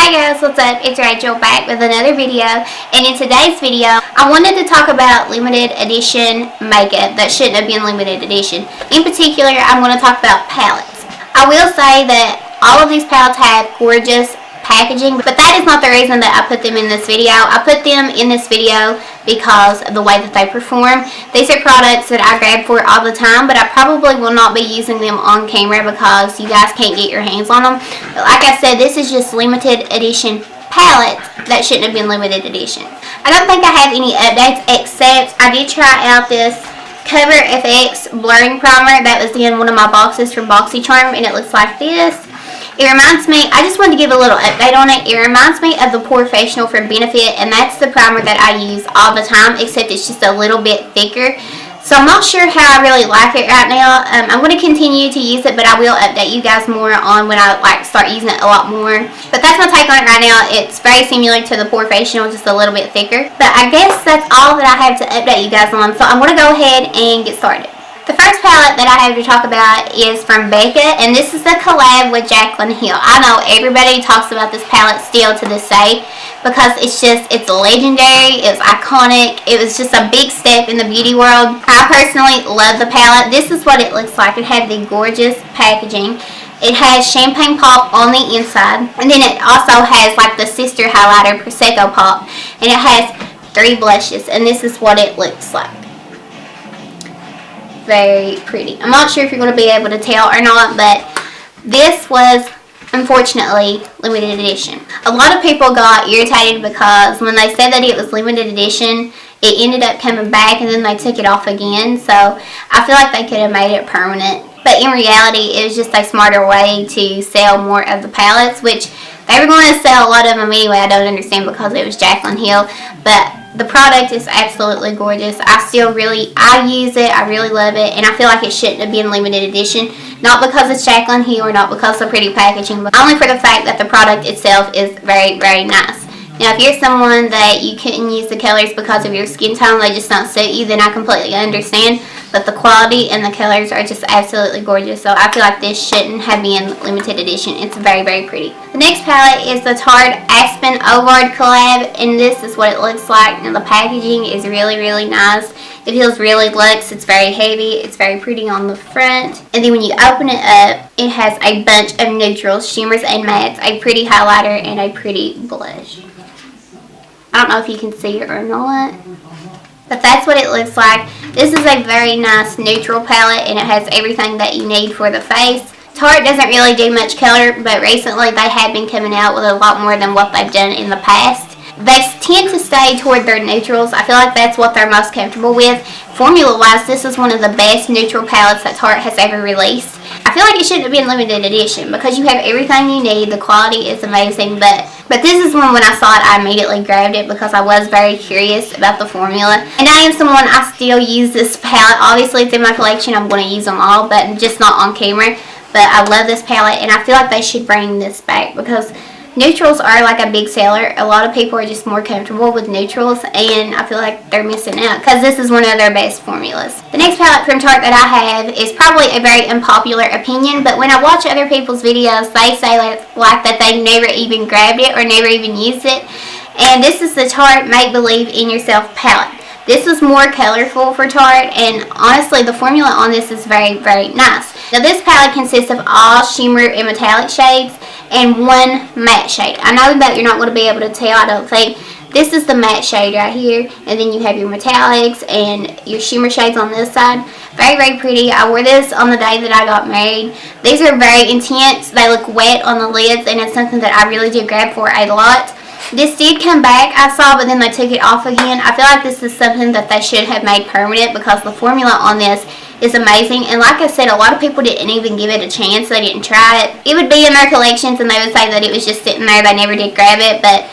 Hi guys, what's up? It's Rachel back with another video, and in today's video I wanted to talk about limited edition makeup that shouldn't have been limited edition. In particular, I'm going to talk about palettes. I will say that all of these palettes have gorgeous packaging, but that is not the reason that I put them in this video. I put them in this video because of the way that they perform. These are products that I grab for all the time, but I probably will not be using them on camera because you guys can't get your hands on them. But like I said, this is just limited edition palettes that shouldn't have been limited edition. I don't think I have any updates, except I did try out this Cover FX blurring primer that was in one of my boxes from BoxyCharm, and it looks like this. It reminds me, I just wanted to give a little update on it. It reminds me of the Porefessional from Benefit, and that's the primer that I use all the time, except it's just a little bit thicker. So I'm not sure how I really like it right now. I'm going to continue to use it, but I will update you guys more on when I start using it a lot more. But that's my take on it right now. It's very similar to the Porefessional, just a little bit thicker. But I guess that's all that I have to update you guys on. So I'm going to go ahead and get started. The first palette that I have to talk about is from Becca, and this is a collab with Jaclyn Hill. I know everybody talks about this palette still to this day because it's legendary, it's iconic, it was just a big step in the beauty world. I personally love the palette. This is what it looks like. It had the gorgeous packaging. It has Champagne Pop on the inside, and then it also has like the sister highlighter, Prosecco Pop, and it has 3 blushes, and this is what it looks like. Very pretty. I'm not sure if you're going to be able to tell or not, but this was unfortunately limited edition. A lot of people got irritated because when they said that it was limited edition, it ended up coming back and then they took it off again. So I feel like they could have made it permanent, but in reality it was just a smarter way to sell more of the palettes, which they were going to sell a lot of them anyway. I don't understand because it was Jaclyn Hill, but the product is absolutely gorgeous. I use it, I really love it, and I feel like it shouldn't have been limited edition. Not because it's Jaclyn Hill or not because of pretty packaging, but only for the fact that the product itself is very, very nice. Now, if you're someone that you couldn't use the colors because of your skin tone, they just don't suit you, then I completely understand. But the quality and the colors are just absolutely gorgeous, so I feel like this shouldn't have been limited edition. It's very, very pretty. The next palette is the Tarte Aspen Ovard collab, and this is what it looks like. Now, the packaging is really, really nice. It feels really luxe. It's very heavy. It's very pretty on the front. And then when you open it up, it has a bunch of neutrals, shimmers, and mattes, a pretty highlighter, and a pretty blush. I don't know if you can see it or not, but that's what it looks like. This is a very nice neutral palette, and it has everything that you need for the face. Tarte doesn't really do much color, but recently they have been coming out with a lot more than what they've done in the past. They tend to stay toward their neutrals. I feel like that's what they're most comfortable with. Formula-wise, this is one of the best neutral palettes that Tarte has ever released. I feel like it shouldn't have been limited edition because you have everything you need. The quality is amazing, but this is one when I saw it, I immediately grabbed it because I was very curious about the formula. And I am someone, I still use this palette. Obviously, it's in my collection. I'm going to use them all, but just not on camera. But I love this palette, and I feel like they should bring this back because neutrals are like a big seller. A lot of people are just more comfortable with neutrals, and I feel like they're missing out because this is one of their best formulas. The next palette from Tarte that I have is probably a very unpopular opinion, but when I watch other people's videos, they say like that they never even grabbed it or never even used it. And this is the Tarte Make Believe in Yourself palette. This is more colorful for Tarte, and honestly the formula on this is very, very nice. Now, this palette consists of all shimmer and metallic shades and one matte shade. I know that you're not going to be able to tell, I don't think. This is the matte shade right here, and then you have your metallics and your shimmer shades on this side. Very, very pretty. I wore this on the day that I got married. These are very intense. They look wet on the lids, and it's something that I really did grab for a lot. This did come back, I saw, but then they took it off again. I feel like this is something that they should have made permanent because the formula on this is amazing. And like I said, a lot of people didn't even give it a chance. They didn't try it. It would be in their collections and they would say that it was just sitting there. They never did grab it, but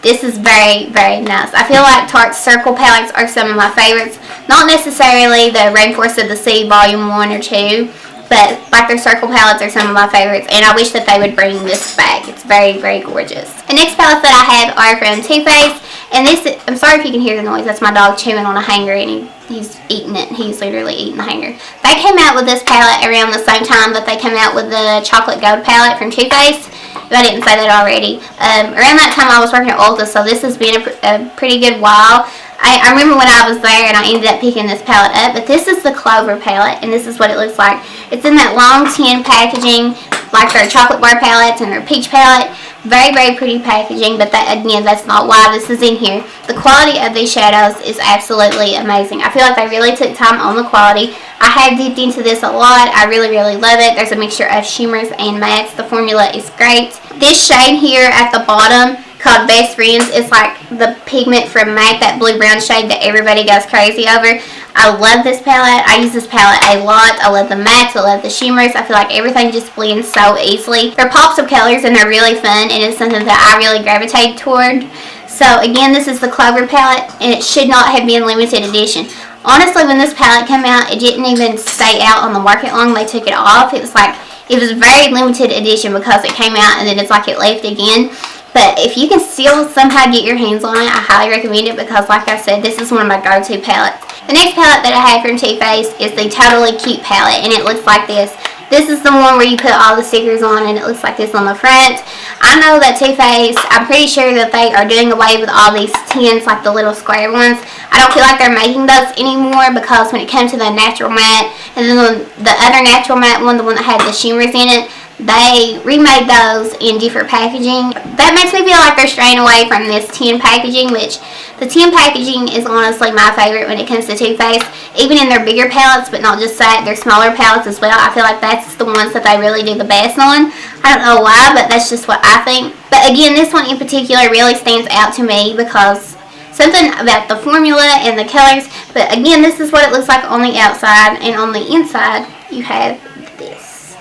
this is very, very nice. I feel like Tarte's Circle palettes are some of my favorites. Not necessarily the Rainforest of the Sea Volume 1 or 2, but like their Circle palettes are some of my favorites, and I wish that they would bring this back. It's very, very gorgeous. The next palettes that I have are from Too Faced, and this, I'm sorry if you can hear the noise, that's my dog chewing on a hanger, and he He's eating it. He's literally eating the hanger. They came out with this palette around the same time that they came out with the chocolate gold palette from Too Faced. If I didn't say that already. Around that time I was working at Ulta, so this has been a pretty good while. I remember when I was there and I ended up picking this palette up, but this is the Clover palette, and this is what it looks like. It's in that long tin packaging, like their chocolate bar palettes and their peach palette. Very, very pretty packaging, but that, again, that's not why this is in here. The quality of these shadows is absolutely amazing. I feel like they really took time on the quality. I have dipped into this a lot. I really, really love it. There's a mixture of shimmers and mattes. The formula is great. This shade here at the bottom, called Best Friends, is like the pigment from MAC, that blue-brown shade that everybody goes crazy over. I love this palette. I use this palette a lot. I love the mattes. I love the shimmers. I feel like everything just blends so easily. They're pops of colors and they're really fun, and it's something that I really gravitate toward. So again, this is the Clover palette, and it should not have been limited edition. Honestly, when this palette came out, it didn't even stay out on the market long. They took it off. It was very limited edition because it came out and then it's like it left again. But if you can still somehow get your hands on it, I highly recommend it because, like I said, this is one of my go-to palettes. The next palette that I have from Too Faced is the Totally Cute palette, and it looks like this. This is the one where you put all the stickers on, and it looks like this on the front. I know that Too Faced, I'm pretty sure that they are doing away with all these tins, like the little square ones. I don't feel like they're making those anymore because when it comes to the natural matte, and then the other natural matte one, the one that had the shimmers in it, they remade those in different packaging. That makes me feel like they're straying away from this tin packaging, which the tin packaging is honestly my favorite when it comes to Too Faced. Even in their bigger palettes, but not just that, their smaller palettes as well. I feel like that's the ones that they really do the best on. I don't know why, but that's just what I think. But again, this one in particular really stands out to me because something about the formula and the colors. But again, this is what it looks like on the outside, and on the inside you have this.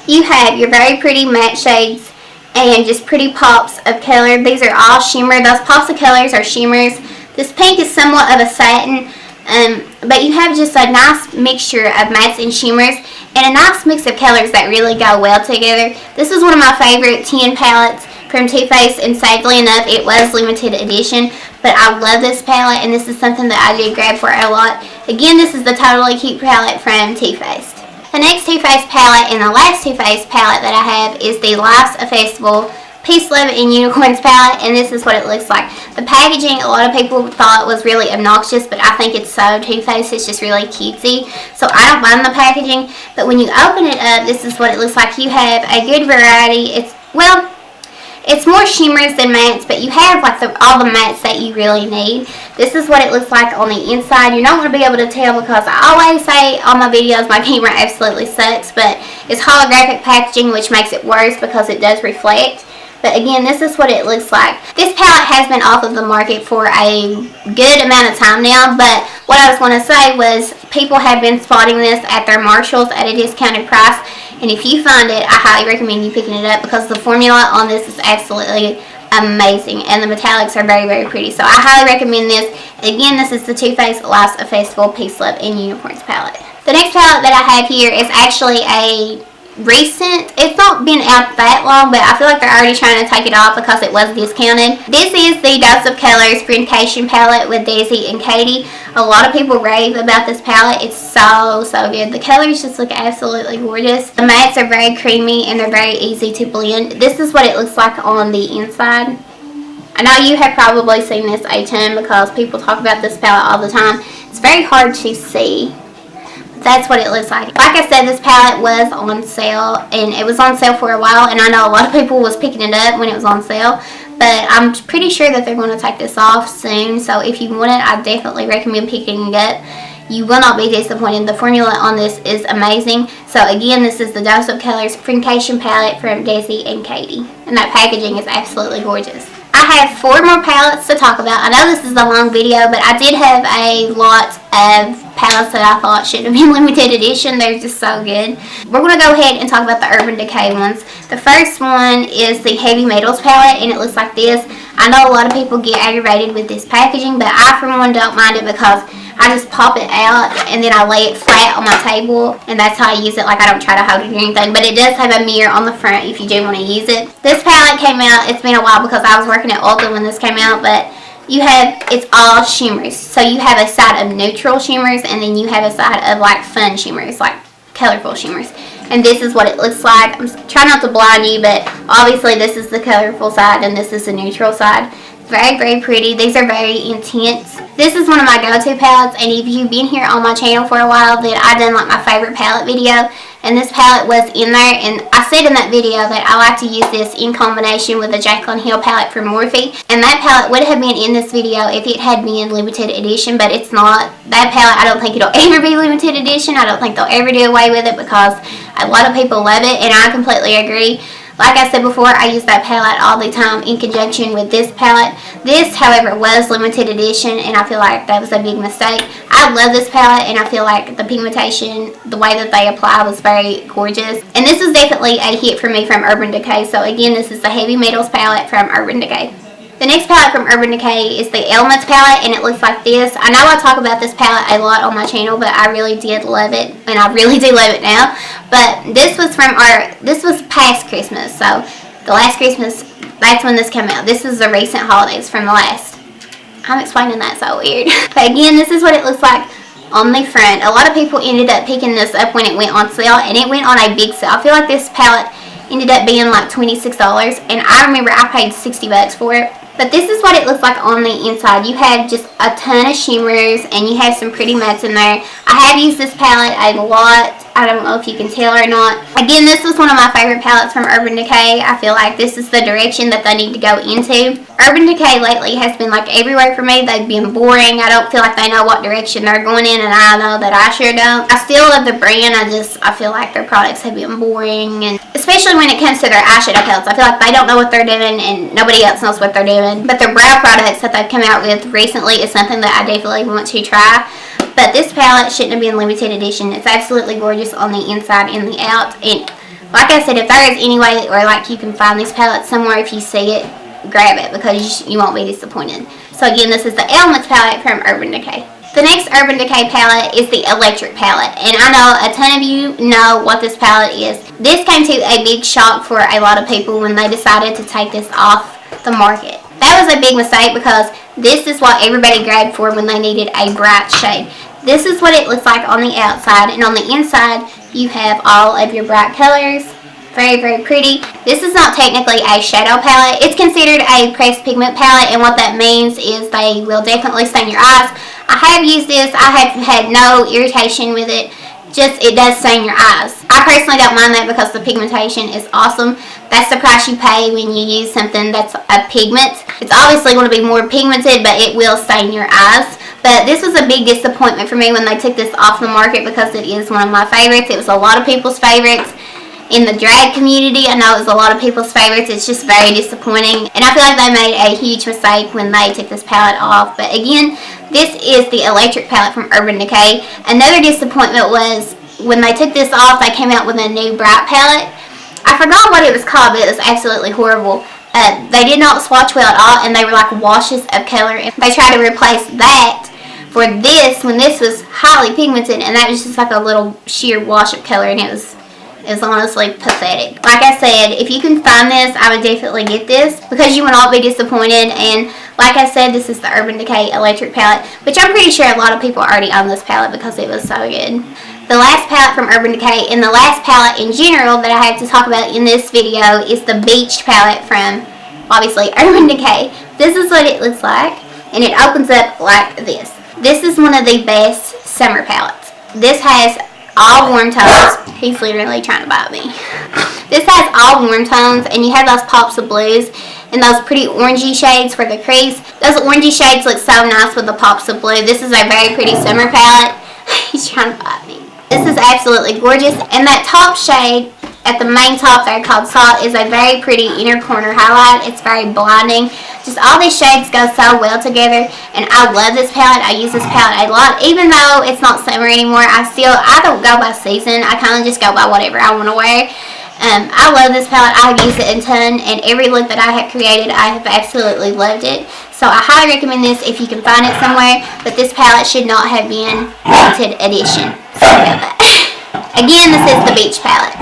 You have your very pretty matte shades and just pretty pops of color. These are all shimmer. Those pops of colors are shimmers. This pink is somewhat of a satin, but you have just a nice mixture of mattes and shimmers and a nice mix of colors that really go well together. This is one of my favorite tin palettes from Too Faced, and sadly enough, it was limited edition, but I love this palette, and this is something that I did grab for a lot. Again, this is the Totally Cute palette from Too Faced. The next Too Faced palette and the last Too Faced palette that I have is the Life's a Festival Peace, Love, and Unicorns palette, and this is what it looks like. The packaging, a lot of people thought was really obnoxious, but I think it's so Too Faced. It's just really cutesy, so I don't mind the packaging. But when you open it up, this is what it looks like. You have a good variety. It's more shimmers than mattes, but you have like all the mattes that you really need. This is what it looks like on the inside. You're not going to be able to tell because I always say on my videos my camera absolutely sucks, but it's holographic packaging, which makes it worse because it does reflect. But again, this is what it looks like. This palette has been off of the market for a good amount of time now, but what I was going to say was people have been spotting this at their Marshalls at a discounted price. And if you find it, I highly recommend you picking it up because the formula on this is absolutely amazing. And the metallics are very, very pretty. So I highly recommend this. Again, this is the Too Faced Life's a Festival Peace, Love, and Unicorns palette. The next palette that I have here is actually a recent. It's not been out that long, but I feel like they're already trying to take it off because it was discounted. This is the Dose of Colors Friendcation palette with Daisy and Katie. A lot of people rave about this palette. It's so good. The colors just look absolutely gorgeous. The mattes are very creamy and they're very easy to blend. This is what it looks like on the inside. I know you have probably seen this a ton because people talk about this palette all the time. It's very hard to see. That's what it looks like. Like I said, this palette was on sale, and it was on sale for a while, and I know a lot of people was picking it up when it was on sale, but I'm pretty sure that they're going to take this off soon, so if you want it, I definitely recommend picking it up. You will not be disappointed. The formula on this is amazing. So again, this is the Dose of Colors Friendcation palette from Desi and Katie, and that packaging is absolutely gorgeous. I have 4 more palettes to talk about. I know this is a long video, but I did have a lot of palettes that I thought should have been limited edition. They're just so good. We're going to go ahead and talk about the Urban Decay ones. The first one is the Heavy Metals palette, and it looks like this. I know a lot of people get aggravated with this packaging, but I, for one, don't mind it because I just pop it out and then I lay it flat on my table, and that's how I use it. Like, I don't try to hold it or anything, but it does have a mirror on the front if you do want to use it. This palette came out, it's been a while because I was working at Ulta when this came out, but it's all shimmers. So you have a side of neutral shimmers, and then you have a side of like fun shimmers, like colorful shimmers. And this is what it looks like. I'm trying not to blind you, but obviously this is the colorful side and this is the neutral side. Very, very pretty. These are very intense. This is one of my go-to palettes, and if you've been here on my channel for a while, then I done like my favorite palette video, and this palette was in there, and I said in that video that I like to use this in combination with the Jaclyn Hill palette from Morphe, and that palette would have been in this video if it had been limited edition, but it's not. That palette, I don't think it'll ever be limited edition. I don't think they'll ever do away with it because a lot of people love it, and I completely agree. Like I said before, I use that palette all the time in conjunction with this palette. This, however, was limited edition, and I feel like that was a big mistake. I love this palette, and I feel like the pigmentation, the way that they apply, was very gorgeous. And this is definitely a hit for me from Urban Decay. So again, this is the Heavy Metals palette from Urban Decay. The next palette from Urban Decay is the Elements palette, and it looks like this. I know I talk about this palette a lot on my channel, but I really did love it, and I really do love it now. But this was past Christmas, so the last Christmas, that's when this came out. This is the recent holidays from the last. I'm explaining that so weird. But again, this is what it looks like on the front. A lot of people ended up picking this up when it went on sale, and it went on a big sale. I feel like this palette ended up being like $26, and I remember I paid 60 bucks for it. But this is what it looks like on the inside. You have just a ton of shimmers, and you have some pretty mattes in there. I have used this palette a lot. I don't know if you can tell or not. Again, this was one of my favorite palettes from Urban Decay. I feel like this is the direction that they need to go into. Urban Decay lately has been like everywhere for me. They've been boring. I don't feel like they know what direction they're going in, and I know that I sure don't. I still love the brand. I feel like their products have been boring, and especially when it comes to their eyeshadow palettes. I feel like they don't know what they're doing, and nobody else knows what they're doing. But their brow products that they've come out with recently is something that I definitely want to try. But this palette shouldn't have been limited edition. It's absolutely gorgeous on the inside and the out. And like I said, if there is any way or like you can find these palettes somewhere, if you see it, grab it because you won't be disappointed. So again, this is the Elements palette from Urban Decay. The next Urban Decay palette is the Electric palette. And I know a ton of you know what this palette is. This came to a big shock for a lot of people when they decided to take this off the market. That was a big mistake because this is what everybody grabbed for when they needed a bright shade. This is what it looks like on the outside, and on the inside you have all of your bright colors. Very, very pretty. This is not technically a shadow palette. It's considered a pressed pigment palette, and what that means is they will definitely stain your eyes. I have used this. I have had no irritation with it. Just it does stain your eyes. I personally don't mind that because the pigmentation is awesome. That's the price you pay when you use something that's a pigment. It's obviously going to be more pigmented, but it will stain your eyes. But this was a big disappointment for me when they took this off the market because it is one of my favorites. It was a lot of people's favorites. In the drag community, I know it was a lot of people's favorites. It's just very disappointing. And I feel like they made a huge mistake when they took this palette off. But again, this is the Electric palette from Urban Decay. Another disappointment was when they took this off, they came out with a new bright palette. I forgot what it was called, but it was absolutely horrible. They did not swatch well at all, and they were like washes of color. And they tried to replace that for this when this was highly pigmented, and that was just like a little sheer wash of color, and it was honestly pathetic. Like I said, if you can find this, I would definitely get this because you will not be disappointed. And like I said, this is the Urban Decay Electric palette, which I'm pretty sure a lot of people already own this palette because it was so good. The last palette from Urban Decay, and the last palette in general that I have to talk about in this video, is the Beach palette from, obviously, Urban Decay. This is what it looks like, and it opens up like this. This is one of the best summer palettes. This has all warm tones. He's literally trying to bite me. This has all warm tones, and you have those pops of blues and those pretty orangey shades for the crease. Those orangey shades look so nice with the pops of blue. This is a very pretty summer palette. He's trying to bite me. This is absolutely gorgeous, and that top shade at the main top there called Salt is a very pretty inner corner highlight. It's very blinding. Just all these shades go so well together, and I love this palette. I use this palette a lot. Even though it's not summer anymore, I don't go by season. I kind of just go by whatever I want to wear. I love this palette. I have used it a ton, and every look that I have created, I have absolutely loved it. So I highly recommend this if you can find it somewhere, but this palette should not have been limited edition. Sorry about that. Again, this is the Beach palette.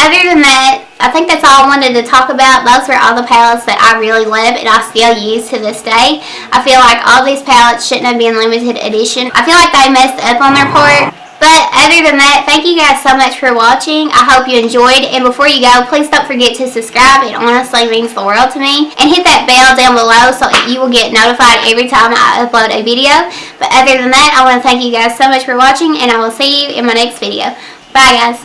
other than that, I think that's all I wanted to talk about. Those were all the palettes that I really love and I still use to this day. I feel like all these palettes shouldn't have been limited edition. I feel like they messed up on their part. But other than that, thank you guys so much for watching. I hope you enjoyed. And before you go, please don't forget to subscribe. It honestly means the world to me. And hit that bell down below so you will get notified every time I upload a video. But other than that, I want to thank you guys so much for watching. And I will see you in my next video. Bye, guys.